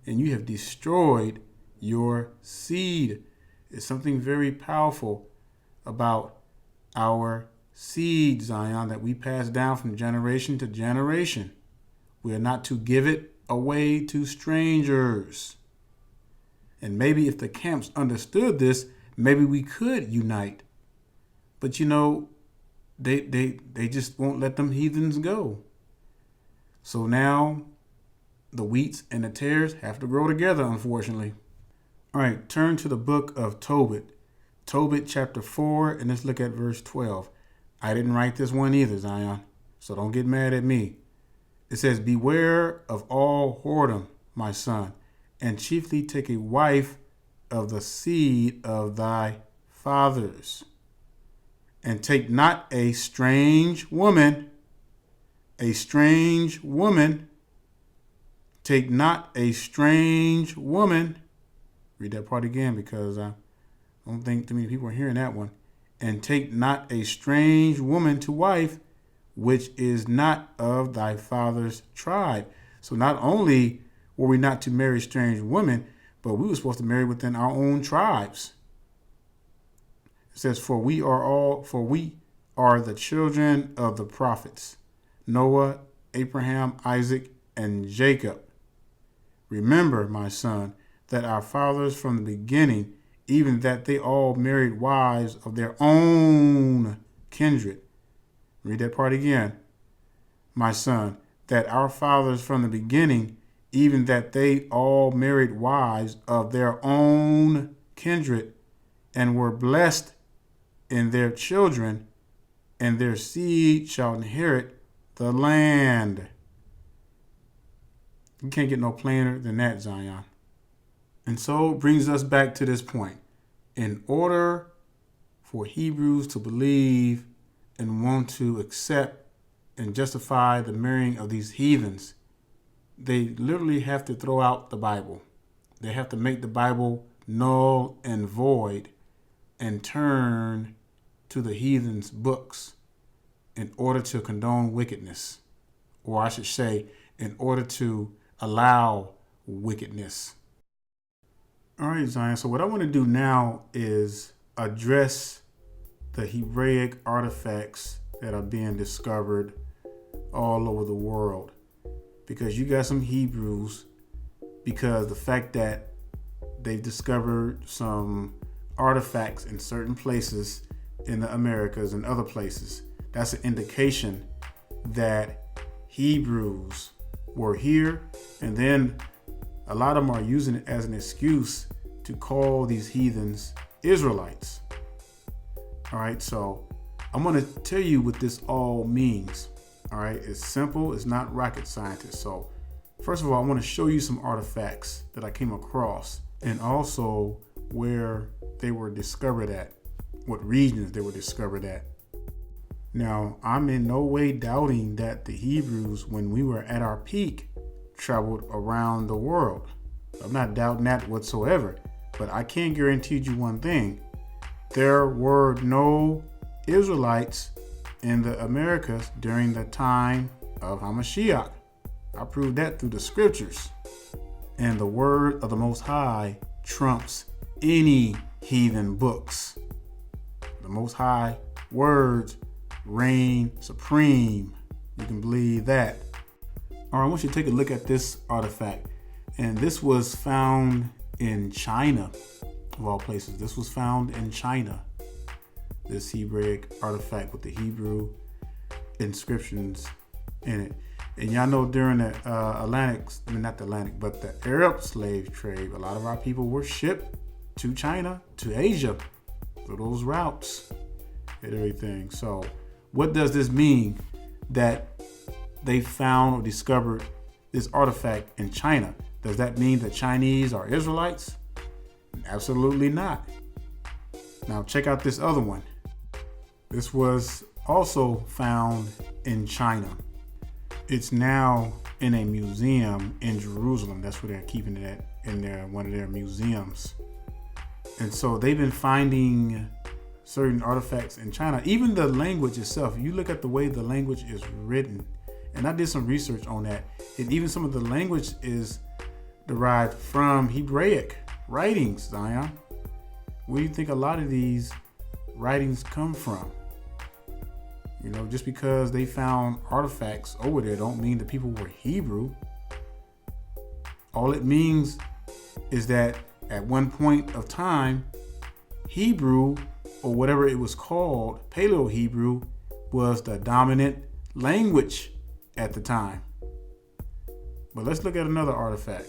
and you have destroyed your seed. It's something very powerful about our seed, Zion, that we pass down from generation to generation. We are not to give it away to strangers. And maybe if the camps understood this, maybe we could unite. But they just won't let them heathens go. So now the wheats and the tares have to grow together, unfortunately. All right, turn to the book of Tobit. Tobit chapter 4, and let's look at verse 12. I didn't write this one either, Zion, so don't get mad at me. It says, beware of all whoredom, my son, and chiefly take a wife of the seed of thy fathers. And take not a strange woman, take not a strange woman. Read that part again because I don't think too many people are hearing that one. And take not a strange woman to wife, which is not of thy father's tribe. So not only were we not to marry strange women, but we were supposed to marry within our own tribes. It says, for we are the children of the prophets, Noah, Abraham, Isaac, and Jacob. Remember, my son, that our fathers from the beginning, even that they all married wives of their own kindred. Read that part again. My son, that our fathers from the beginning, even that they all married wives of their own kindred, and were blessed in their children, and their seed shall inherit the land. You can't get no plainer than that, Zion. And so it brings us back to this point. In order for Hebrews to believe and want to accept and justify the marrying of these heathens, they literally have to throw out the Bible. They have to make the Bible null and void and turn to the heathens' books in order to condone wickedness, or I should say, in order to allow wickedness. All right, Zion. So what I want to do now is address the Hebraic artifacts that are being discovered all over the world. Because you got some Hebrews, because the fact that they've discovered some artifacts in certain places in the Americas and other places, that's an indication that Hebrews were here. And then a lot of them are using it as an excuse to call these heathens Israelites. All right, so I'm going to tell you what this all means. All right, it's simple. It's not rocket scientist. So first of all, I want to show you some artifacts that I came across and also where they were discovered at, what regions they were discovered at. Now, I'm in no way doubting that the Hebrews, when we were at our peak, traveled around the world. I'm not doubting that whatsoever, but I can guarantee you one thing. There were no Israelites in the Americas during the time of Hamashiach. I proved that through the scriptures. And the word of the Most High trumps any heathen books. The Most High words reign supreme. You can believe that. All right, I want you to take a look at this artifact. And this was found in China, of all places. This was found in China. This Hebraic artifact with the Hebrew inscriptions in it. And y'all know during the not the Atlantic, but the Arab slave trade, a lot of our people were shipped to China, to Asia, through those routes and everything. So what does this mean that they found or discovered this artifact in China? Does that mean the Chinese are Israelites? Absolutely not. Now check out this other one. This was also found in China. It's now in a museum in Jerusalem. That's where they're keeping it at, in one of their museums. And so they've been finding certain artifacts in China. Even the language itself, you look at the way the language is written, And I did some research on that. And even some of the language is derived from Hebraic writings, Zion. Where do you think a lot of these writings come from? You know, just because they found artifacts over there don't mean the people were Hebrew. All it means is that at one point of time, Hebrew, or whatever it was called, Paleo-Hebrew, was the dominant language at the time. But let's look at another artifact.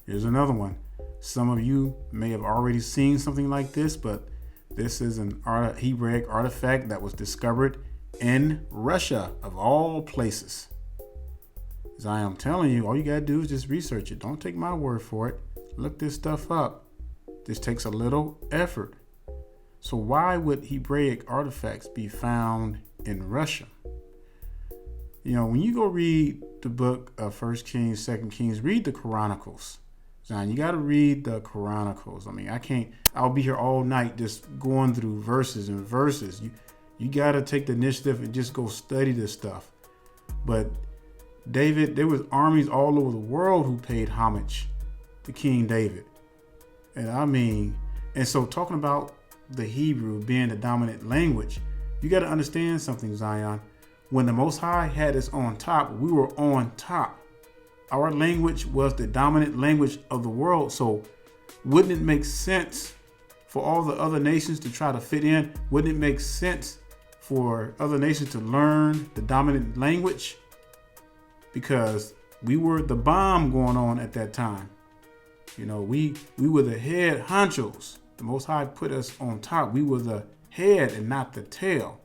Here's another one. Some of you may have already seen something like this, but this is an Hebraic artifact that was discovered in Russia, of all places. As I am telling you, all you gotta do is just research it. Don't take my word for it. Look this stuff up. This takes a little effort. So why would Hebraic artifacts be found in Russia? You know, when you go read the book of 1 Kings, 2 Kings, read the Chronicles. Zion, you got to read the Chronicles. I mean, I'll be here all night just going through verses and verses. You got to take the initiative and just go study this stuff. But David, there was armies all over the world who paid homage to King David. And so talking about the Hebrew being the dominant language, you got to understand something, Zion. When the Most High had us on top, we were on top. Our language was the dominant language of the world. So wouldn't it make sense for all the other nations to try to fit in? Wouldn't it make sense for other nations to learn the dominant language? Because we were the bomb going on at that time. You know, we were the head honchos. The Most High put us on top. We were the head and not the tail.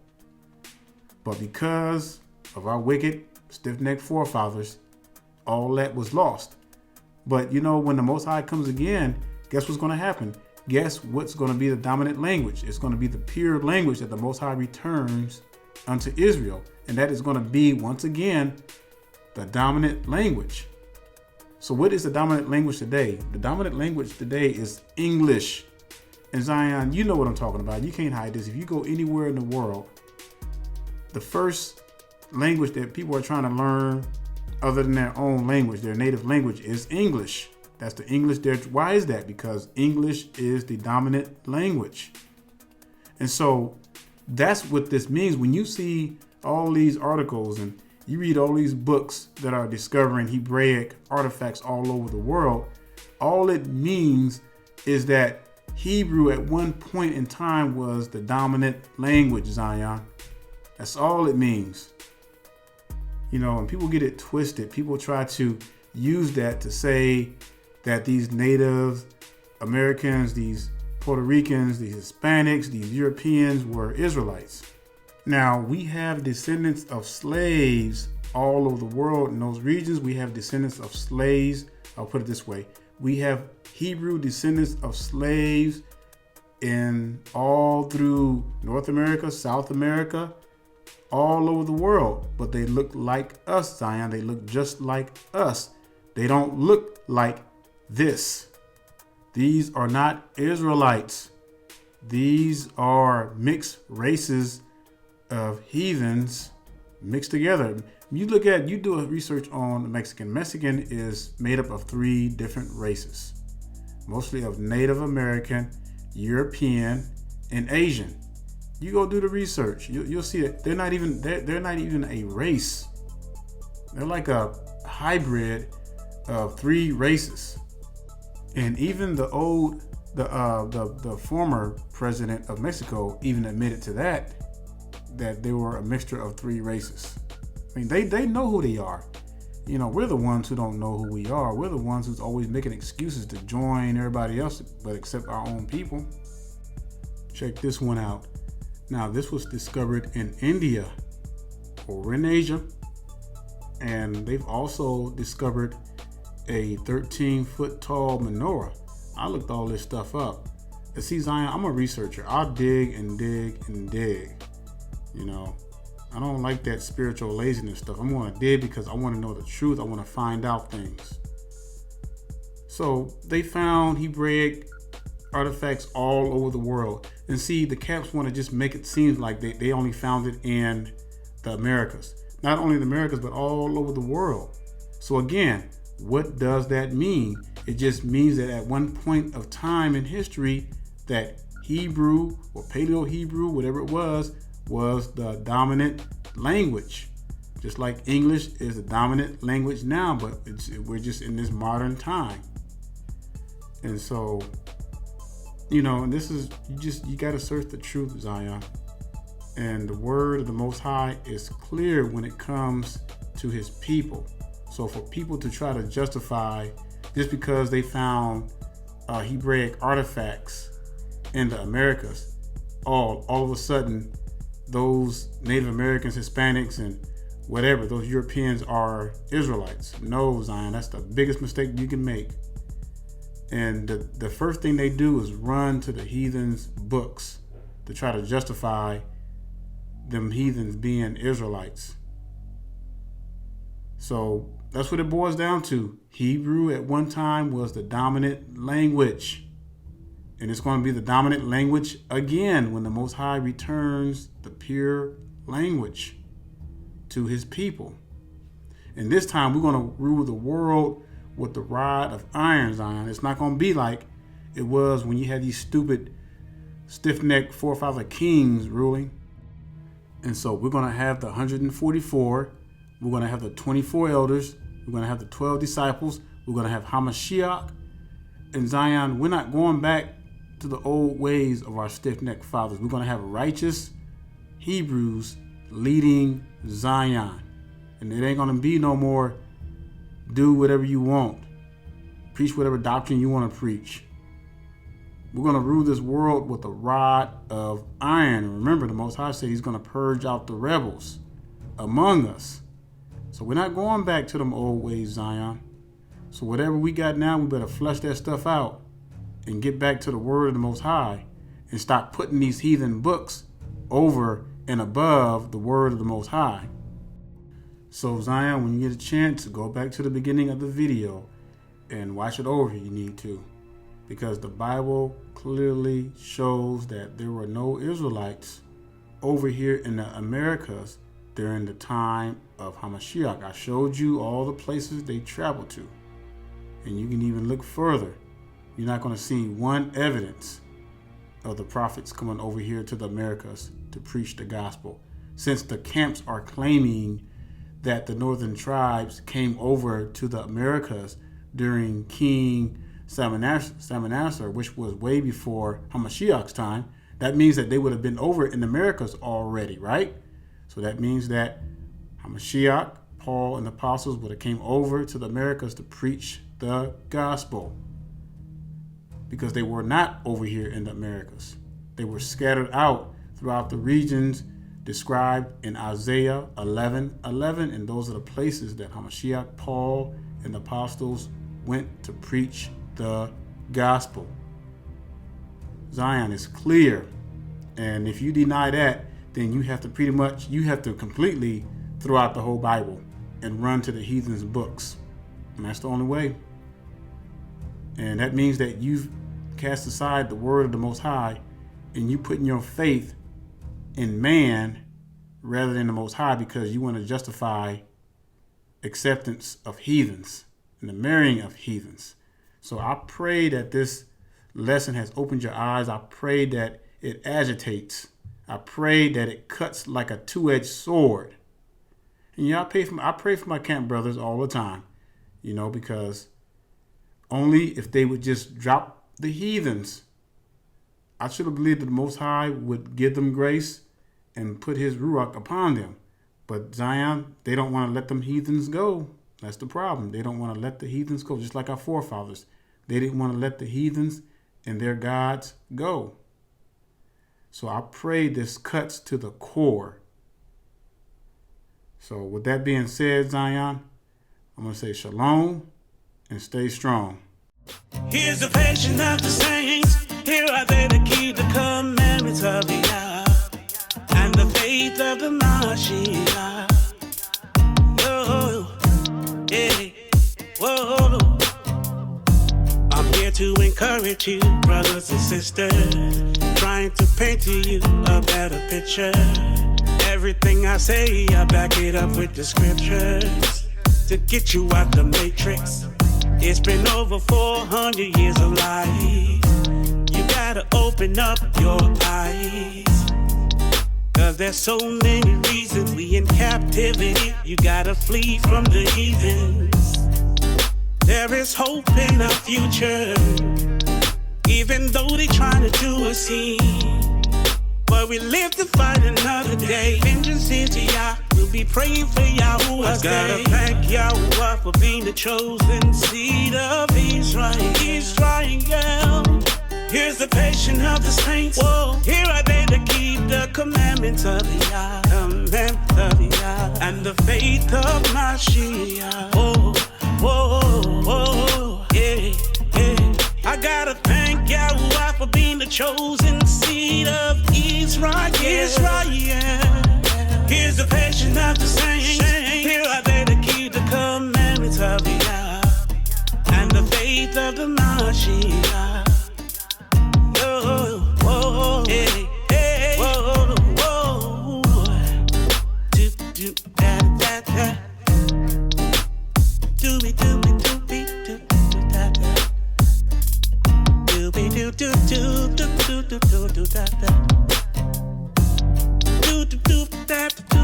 But because of our wicked, stiff-necked forefathers, all that was lost. But you know, when the Most High comes again, guess what's going to happen? Guess what's going to be the dominant language? It's going to be the pure language that the Most High returns unto Israel. And that is going to be, once again, the dominant language. So what is the dominant language today? The dominant language today is English. And Zion, you know what I'm talking about. You can't hide this. If you go anywhere in the world, the first language that people are trying to learn other than their own language, their native language, is English. That's the English there. Why is that? Because English is the dominant language. And so that's what this means. When you see all these articles and you read all these books that are discovering Hebraic artifacts all over the world, all it means is that Hebrew at one point in time was the dominant language, Zion. That's all it means. You know, and people get it twisted. People try to use that to say that these Native Americans, these Puerto Ricans, these Hispanics, these Europeans were Israelites. Now, we have descendants of slaves all over the world in those regions. We have descendants of slaves. I'll put it this way. We have Hebrew descendants of slaves in all through North America, South America, all over the world, but they look like us, Zion. They look just like us. They don't look like this. These are not Israelites. These are mixed races of heathens mixed together. You do a research on the Mexican. Mexican is made up of 3 different races, mostly of Native American, European, and Asian. You go do the research. You'll see it. They're not even a race. They're like a hybrid of 3 races. And even the former president of Mexico even admitted to that they were a mixture of 3 races. I mean, they know who they are. You know, we're the ones who don't know who we are. We're the ones who's always making excuses to join everybody else, but except our own people. Check this one out. Now, this was discovered in India, over in Asia, and they've also discovered a 13-foot tall menorah. I looked all this stuff up. And see, Zion, I'm a researcher. I'll dig and dig and dig. You know, I don't like that spiritual laziness stuff. I'm going to dig because I want to know the truth. I want to find out things. So they found Hebraic artifacts all over the world. And see, the Caps want to just make it seem like they only found it in the Americas. Not only the Americas, but all over the world. So again, what does that mean? It just means that at one point of time in history, that Hebrew or Paleo-Hebrew, whatever it was the dominant language. Just like English is the dominant language now, but we're just in this modern time. And so, and this is, you got to search the truth, Zion. And the word of the Most High is clear when it comes to his people. So for people to try to justify just because they found Hebraic artifacts in the Americas, all of a sudden those Native Americans, Hispanics, and whatever, those Europeans are Israelites. No, Zion, that's the biggest mistake you can make. And the first thing they do is run to the heathens' books to try to justify them heathens being Israelites. So that's what it boils down to. Hebrew at one time was the dominant language. And it's going to be the dominant language again when the Most High returns the pure language to his people. And this time we're going to rule the world with the rod of iron, Zion. It's not going to be like it was when you had these stupid, stiff-necked forefather kings ruling. And so we're going to have the 144. We're going to have the 24 elders. We're going to have the 12 disciples. We're going to have Hamashiach. And Zion, we're not going back to the old ways of our stiff-necked fathers. We're going to have righteous Hebrews leading Zion. And it ain't going to be no more do whatever you want. Preach whatever doctrine you want to preach. We're going to rule this world with a rod of iron. And remember, the Most High said he's going to purge out the rebels among us. So we're not going back to them old ways, Zion. So whatever we got now, we better flush that stuff out and get back to the word of the Most High and stop putting these heathen books over and above the word of the Most High. So Zion, when you get a chance, go back to the beginning of the video and watch it over if you need to. Because the Bible clearly shows that there were no Israelites over here in the Americas during the time of Hamashiach. I showed you all the places they traveled to. And you can even look further. You're not going to see one evidence of the prophets coming over here to the Americas to preach the gospel. Since the camps are claiming that the northern tribes came over to the Americas during King Salmanassar, which was way before Hamashiach's time, that means that they would have been over in the Americas already, right? So that means that Hamashiach, Paul, and the apostles would have came over to the Americas to preach the gospel, because they were not over here in the Americas. They were scattered out throughout the regions described in Isaiah 11:11, and those are the places that Hamashiach, Paul, and the apostles went to preach the gospel. Zion is clear, and if you deny that, then you have to completely throw out the whole Bible and run to the heathens' books. And that's the only way. And that means that you've cast aside the word of the Most High and you putting your faith in man rather than the Most High, because you want to justify acceptance of heathens and the marrying of heathens. So I pray that this lesson has opened your eyes. I pray that it agitates. I pray that it cuts like a two-edged sword. And I pray for my camp brothers all the time, because only if they would just drop the heathens, I should have believed that the Most High would give them grace and put his Ruach upon them. But Zion, they don't want to let them heathens go. That's the problem. They don't want to let the heathens go, just like our forefathers. They didn't want to let the heathens and their gods go. So I pray this cuts to the core. So with that being said, Zion, I'm going to say shalom and stay strong. Here's the passion of the saints. Here are they to keep the commandments of the Yah and the faith of the Mashiach. Oh, yeah, whoa. I'm here to encourage you, brothers and sisters, trying to paint to you a better picture. Everything I say, I back it up with the scriptures to get you out the matrix. It's been over 400 years of lies. You gotta open up your eyes, 'cause there's so many reasons we in captivity. You gotta flee from the heathens. There is hope in our future, even though they trying to do us in. But we live to fight another day. Vengeance is to Yah. We'll be praying for Yahudah. Gotta thank Yahudah for being the chosen seed of Israel. Israel. Here's the patience of the saints. Whoa. Here are they that keep the commandments of the Yah. Commandments of the Yah. And the faith of Mashiach. Oh, oh, oh, yeah, yeah. I gotta thank Yahudah for being the chosen seed of Israel. Here's the patience of the saints. Here are they that keep the commandments of the Yah and the faith of the Mashiach. Oh, oh, hey, hey, whoa, whoa. Do, do, da, da, da. Do, we, do, we, do, we, do, da, da. Do, we, do, do, do, do, do, do, do, do, da, da. Do, do, do, da, da, do.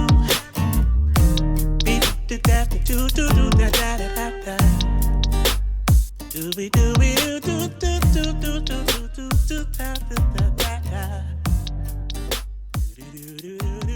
Be, do, da, da, do, do, do, da, da, da, da. Do, we, do, we, do, do, do, do, do, do, do, do, da, da, da, da, da. Do, do, do, do.